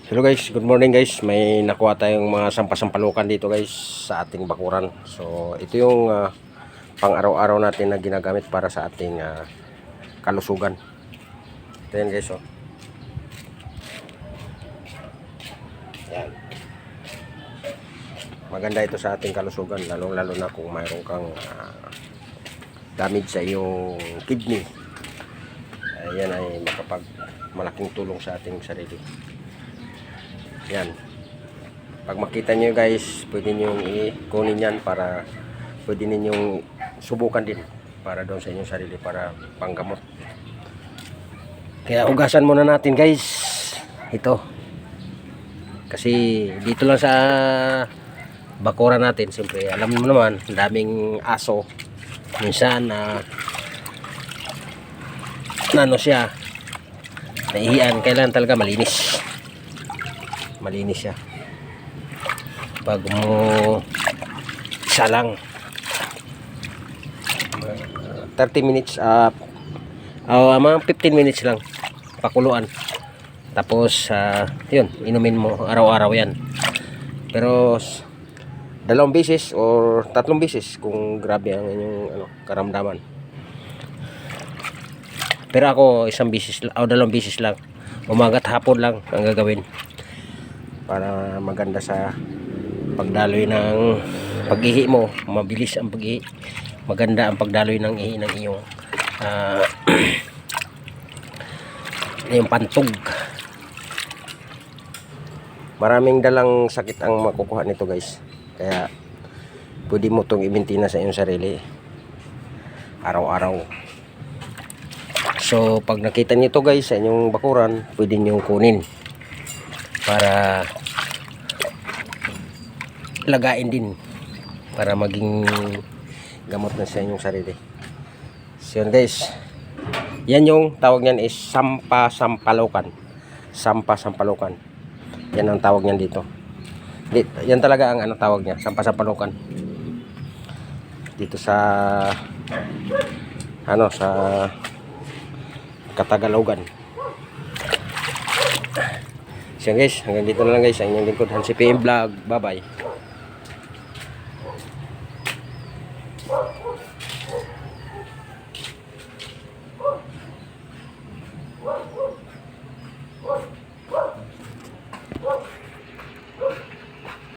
Hello guys, good morning guys. May nakuha tayong mga sampasampalukan dito guys sa ating bakuran. So ito yung pang araw-araw natin na ginagamit para sa ating kalusugan. Ito yan guys, oh. Yan. Maganda ito sa ating kalusugan, lalo na kung mayroon kang damage sa iyong kidney. Yan ay malaking tulong sa ating sarili. Yan. Pag makita nyo guys, pwede nyo i-kunin yan para pwede ninyong subukan din para doon sa inyong sarili para panggamot. Kaya ugasan muna natin guys ito. Kasi dito lang sa bakura natin, siyempre alam mo naman, daming aso. Minsan ano siya, naihian, kailangan talaga malinis siya. Pag mo isa lang 30 minutes mga 15 minutes lang pakuluan, tapos yun, inumin mo araw-araw yan. Pero 2 beses or 3 beses kung grabe ang inyong karamdaman. Pero ako 1 beses o 2 beses lang, umaga at hapon lang ang gagawin para maganda sa pagdaloy ng pag-ihi mo. Mabilis ang pag-ihi, maganda ang pagdaloy ng ihi ng iyong yung pantog. Maraming dalang sakit ang makukuha nito guys, kaya pwede mo itong i-maintain sa iyong sarili araw-araw. So pag nakita niyo ito guys sa inyong bakuran, pwede niyo kunin para lagain din para maging gamot na sa inyong sarili. So yun guys, yan yung tawag niyan is sampasampalukan. Sampasampalukan, yan ang tawag niyan dito. Yan talaga ang tawag niya, sampasampalukan dito sa sa Katagalogan. So guys, hanggang dito na lang guys ang inyong lingkod, Hansi PM Vlog. Bye bye.